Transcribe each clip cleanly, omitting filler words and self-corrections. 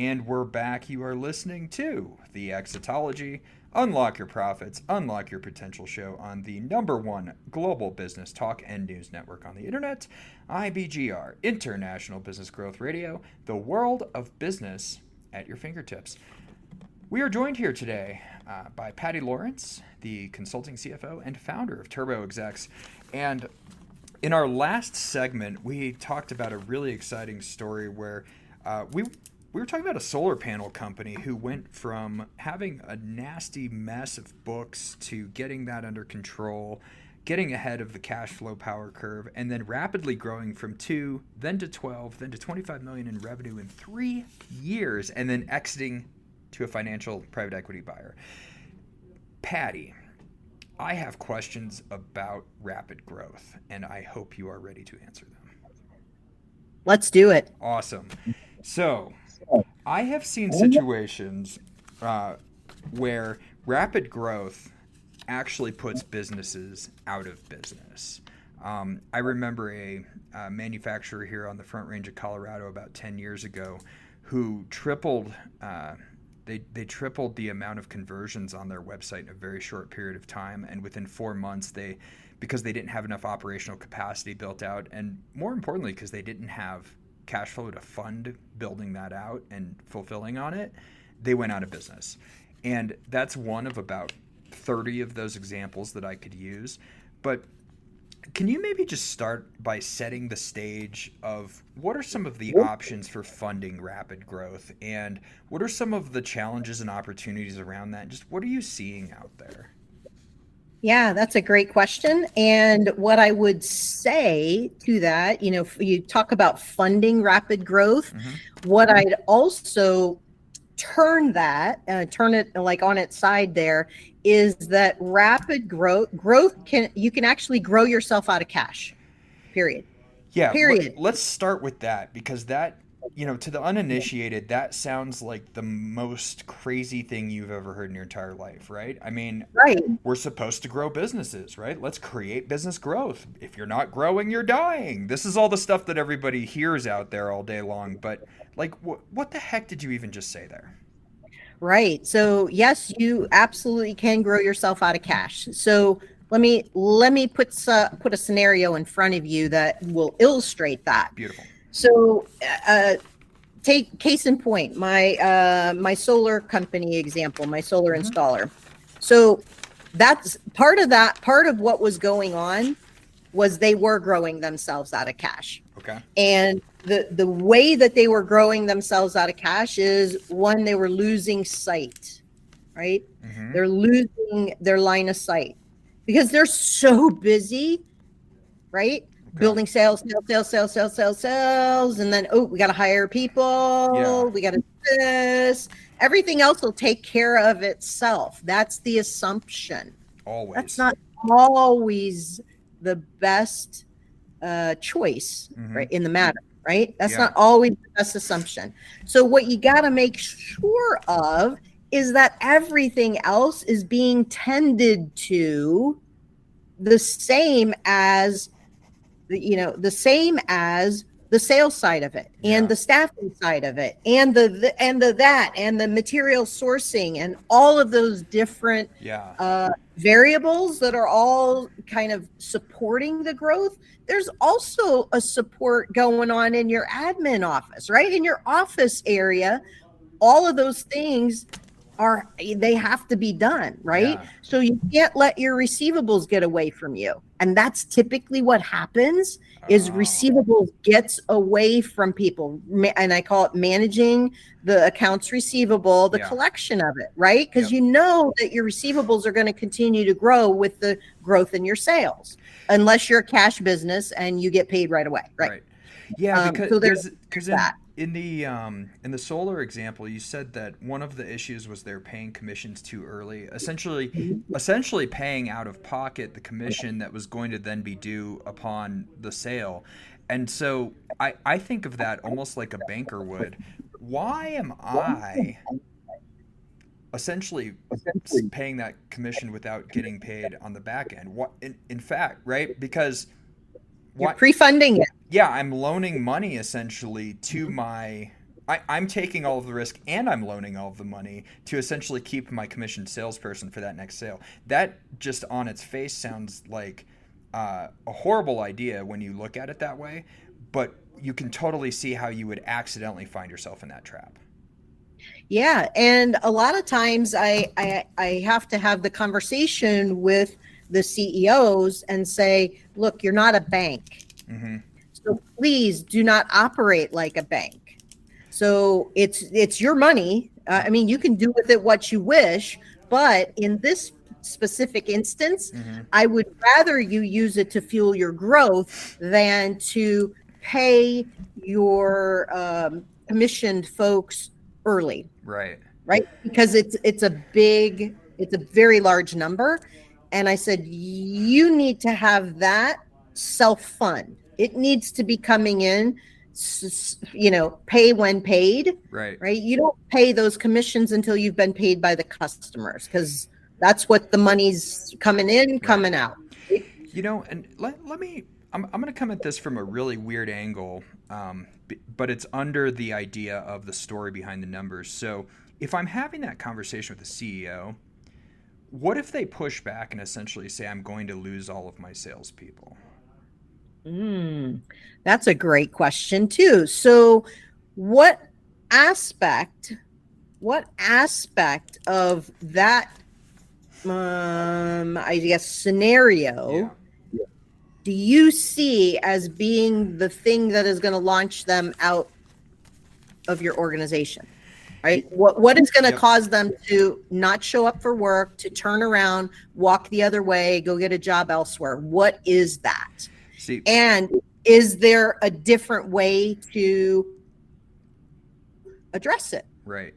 And we're back. You are listening to The Exitology. Unlock your profits, unlock your potential show on the number one global business talk and news network on the internet, IBGR, International Business Growth Radio, the world of business at your fingertips. We are joined here today by Patty Lawrence, the consulting CFO and founder of Turbo Execs. And in our last segment, we talked about a really exciting story where we were talking about a solar panel company who went from having a nasty mess of books to getting that under control, getting ahead of the cash flow power curve, and then rapidly growing from 2, then to 12, then to 25 million in revenue in 3 years, and then exiting to a financial private equity buyer. Patty, I have questions about rapid growth, and I hope you are ready to answer them. Let's do it. Awesome. So, I have seen situations where rapid growth actually puts businesses out of business. I remember a manufacturer here on the Front Range of Colorado about 10 years ago who tripled they tripled the amount of conversions on their website in a very short period of time, and within 4 months because they didn't have enough operational capacity built out, and more importantly because they didn't have cash flow to fund building that out and fulfilling on it, they went out of business. And that's one of about 30 of those examples that I could use. But can you maybe just start by setting the stage of what are some of the options for funding rapid growth, and what are some of the challenges and opportunities around that? Just what are you seeing out there? Yeah, that's a great question. And what I would say to that, you talk about funding rapid growth. Mm-hmm. What I'd also turn it like on its side there is that rapid growth you can actually grow yourself out of cash. Period. Yeah. Let's start with that, because that, to the uninitiated, that sounds like the most crazy thing you've ever heard in your entire life, right? I mean, right. We're supposed to grow businesses, right? Let's create business growth. If you're not growing, you're dying. This is all the stuff that everybody hears out there all day long. But like, what the heck did you even just say there? Right. So yes, you absolutely can grow yourself out of cash. So let me put a scenario in front of you that will illustrate that. Beautiful. So, take case in point, my solar company example, my solar mm-hmm. installer. So that's part of what was going on was they were growing themselves out of cash. Okay. And the way that they were growing themselves out of cash is, one, they were losing sight, right? Mm-hmm. They're losing their line of sight because they're so busy, right? Okay. Building sales, and then we got to hire people. Yeah. We got to do this. Everything else will take care of itself. That's the assumption. Always. That's not always the best choice, mm-hmm. right, in the matter, right? That's not always the best assumption. So what you got to make sure of is that everything else is being tended to the same as the sales side of it, and the staffing side of it, and the material sourcing, and all of those different variables that are all kind of supporting the growth. There's also a support going on in your admin office, right? In your office area, all of those things they have to be done, right? Yeah. So you can't let your receivables get away from you. And that's typically what happens is receivables gets away from people. And I call it managing the accounts receivable, the collection of it, right? Because you know that your receivables are going to continue to grow with the growth in your sales, unless you're a cash business and you get paid right away, right? Yeah, because in the solar example, you said that one of the issues was they're paying commissions too early, essentially paying out of pocket the commission that was going to then be due upon the sale. And so I think of that almost like a banker would. Why am I essentially paying that commission without getting paid on the back end? What in fact, right? Because you're pre-funding it. Yeah, I'm loaning money essentially to my I'm taking all of the risk and I'm loaning all of the money to essentially keep my commissioned salesperson for that next sale. That just on its face sounds like a horrible idea when you look at it that way, but you can totally see how you would accidentally find yourself in that trap. Yeah, and a lot of times I have to have the conversation with the CEOs and say, look, you're not a bank. Mm-hmm. So please do not operate like a bank. So it's your money. I mean, you can do with it what you wish, but in this specific instance, Mm-hmm. I would rather you use it to fuel your growth than to pay your commissioned folks early, Right. right? Because it's a very large number. And I said, you need to have that self-fund. It needs to be coming in, pay when paid, Right. right? You don't pay those commissions until you've been paid by the customers, because that's what the money's coming in, coming out. And let me, I'm going to come at this from a really weird angle, but it's under the idea of the story behind the numbers. So if I'm having that conversation with the CEO, what if they push back and essentially say, I'm going to lose all of my salespeople? That's a great question too. So what aspect of that, I guess, scenario do you see as being the thing that is going to launch them out of your organization? Right? What is going to cause them to not show up for work, to turn around, walk the other way, go get a job elsewhere? What is that? And is there a different way to address it? Right.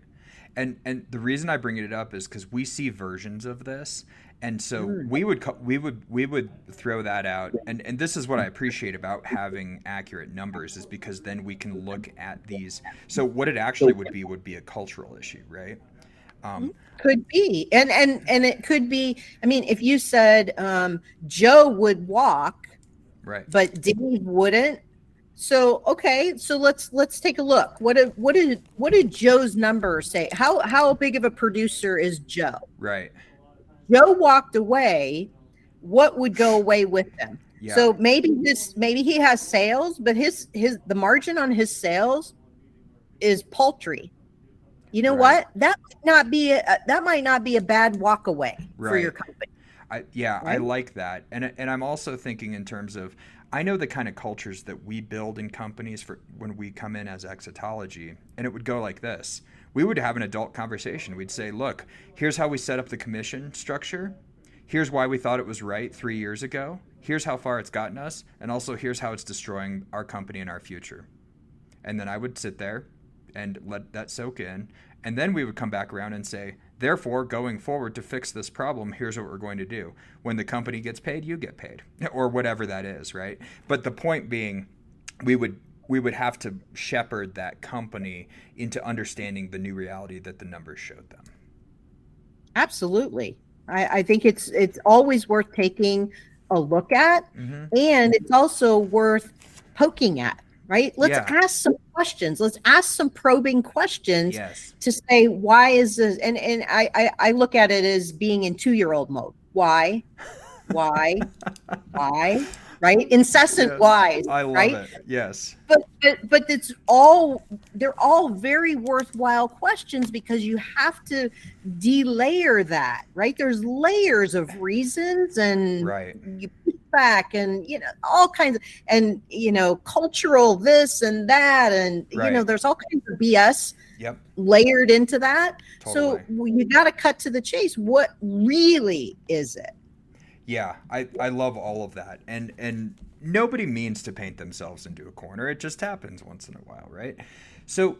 And the reason I bring it up is because we see versions of this, and so we would throw that out. And this is what I appreciate about having accurate numbers, is because then we can look at these. So what it actually would be a cultural issue, right? Could be, and it could be. I mean, if you said Joe would walk, right, but Dave wouldn't. So okay, so let's take a look. What did Joe's numbers say? How big of a producer is Joe? Right. Joe walked away. What would go away with him? Yeah. So maybe he has sales, but the margin on his sales is paltry. You know what? That might not be a bad walk away for your company. I like that, and I'm also thinking in terms of, I know the kind of cultures that we build in companies for when we come in as Exitology, and it would go like this. We would have an adult conversation. We'd say, look, here's how we set up the commission structure. Here's why we thought it was right 3 years ago. Here's how far it's gotten us. And also here's how it's destroying our company and our future. And then I would sit there and let that soak in. And then we would come back around and say, therefore, going forward to fix this problem, here's what we're going to do. When the company gets paid, you get paid, or whatever that is, right? But the point being, we would have to shepherd that company into understanding the new reality that the numbers showed them. Absolutely. I think it's always worth taking a look at, and it's also worth poking at. Right? Let's ask some questions. Let's ask some probing questions to say, why is this? And I look at it as being in 2-year-old mode. Why? Right? Incessant whys. I love it. Yes. But they're all very worthwhile questions, because you have to delayer that, right? There's layers of reasons, and you push back, and all kinds of, and cultural this and that, and there's all kinds of BS layered into that. Totally. So you got to cut to the chase. What really is it? Yeah, I love all of that. And nobody means to paint themselves into a corner. It just happens once in a while, right? So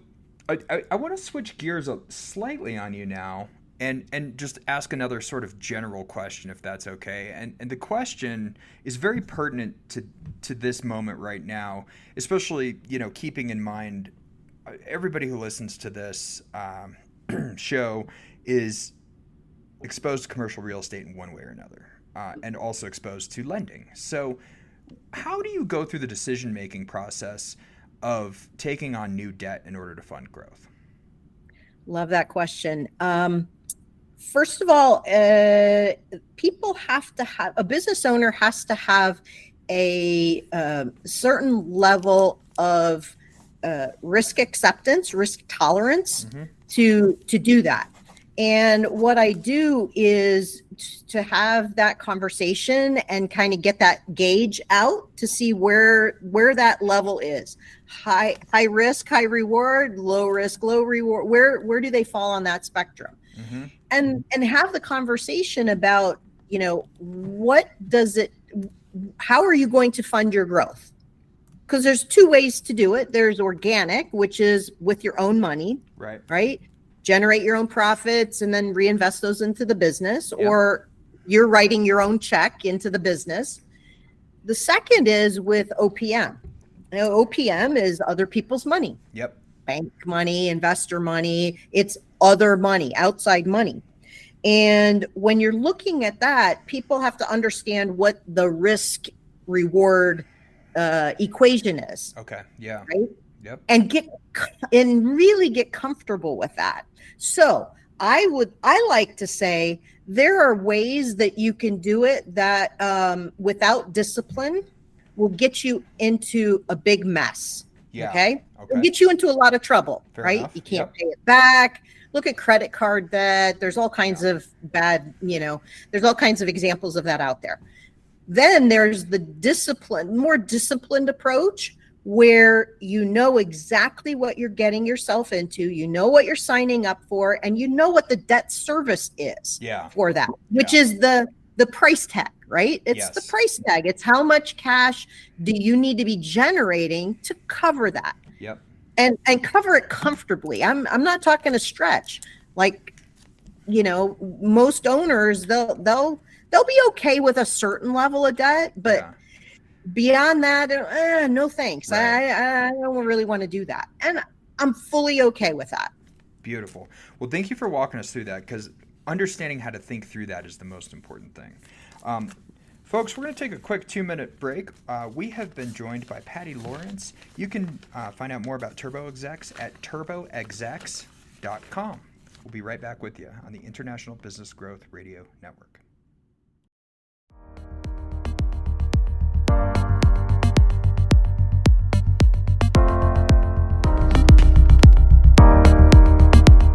I want to switch gears slightly on you now and just ask another sort of general question, if that's okay. And the question is very pertinent to this moment right now, especially, keeping in mind everybody who listens to this show is exposed to commercial real estate in one way or another. And also exposed to lending. So how do you go through the decision-making process of taking on new debt in order to fund growth? Love that question. First of all, people have to have, a business owner has to have a certain level of risk acceptance, risk tolerance to do that. And what I do is to have that conversation and kind of get that gauge out to see where that level is. High risk, high reward, low risk, low reward. Where do they fall on that spectrum? And have the conversation about, how are you going to fund your growth? Because there's two ways to do it. There's organic, which is with your own money, right? Generate your own profits and then reinvest those into the business, or you're writing your own check into the business. The second is with OPM. OPM is other people's money. Bank money, investor money. It's other money, outside money. And when you're looking at that, people have to understand what the risk reward equation is. Right. And really get comfortable with that. So I like to say there are ways that you can do it that without discipline will get you into a big mess. Okay. It'll get you into a lot of trouble, right? You can't pay it back. Look at credit card debt. There's all kinds of bad, there's all kinds of examples of that out there. Then there's the more disciplined approach where you know exactly what you're getting yourself into, you know what you're signing up for, and you know what the debt service is for that, which is the price tag, right? It's the price tag. It's how much cash do you need to be generating to cover that? And cover it comfortably. I'm not talking a stretch. Like, most owners, they'll be okay with a certain level of debt, but beyond that, no thanks. I don't really want to do that. And I'm fully okay with that. Beautiful. Well, thank you for walking us through that, because understanding how to think through that is the most important thing. Folks, we're going to take a quick 2-minute break. We have been joined by Patty Lawrence. You can find out more about Turbo Execs at turboexecs.com. We'll be right back with you on the International Business Growth Radio Network.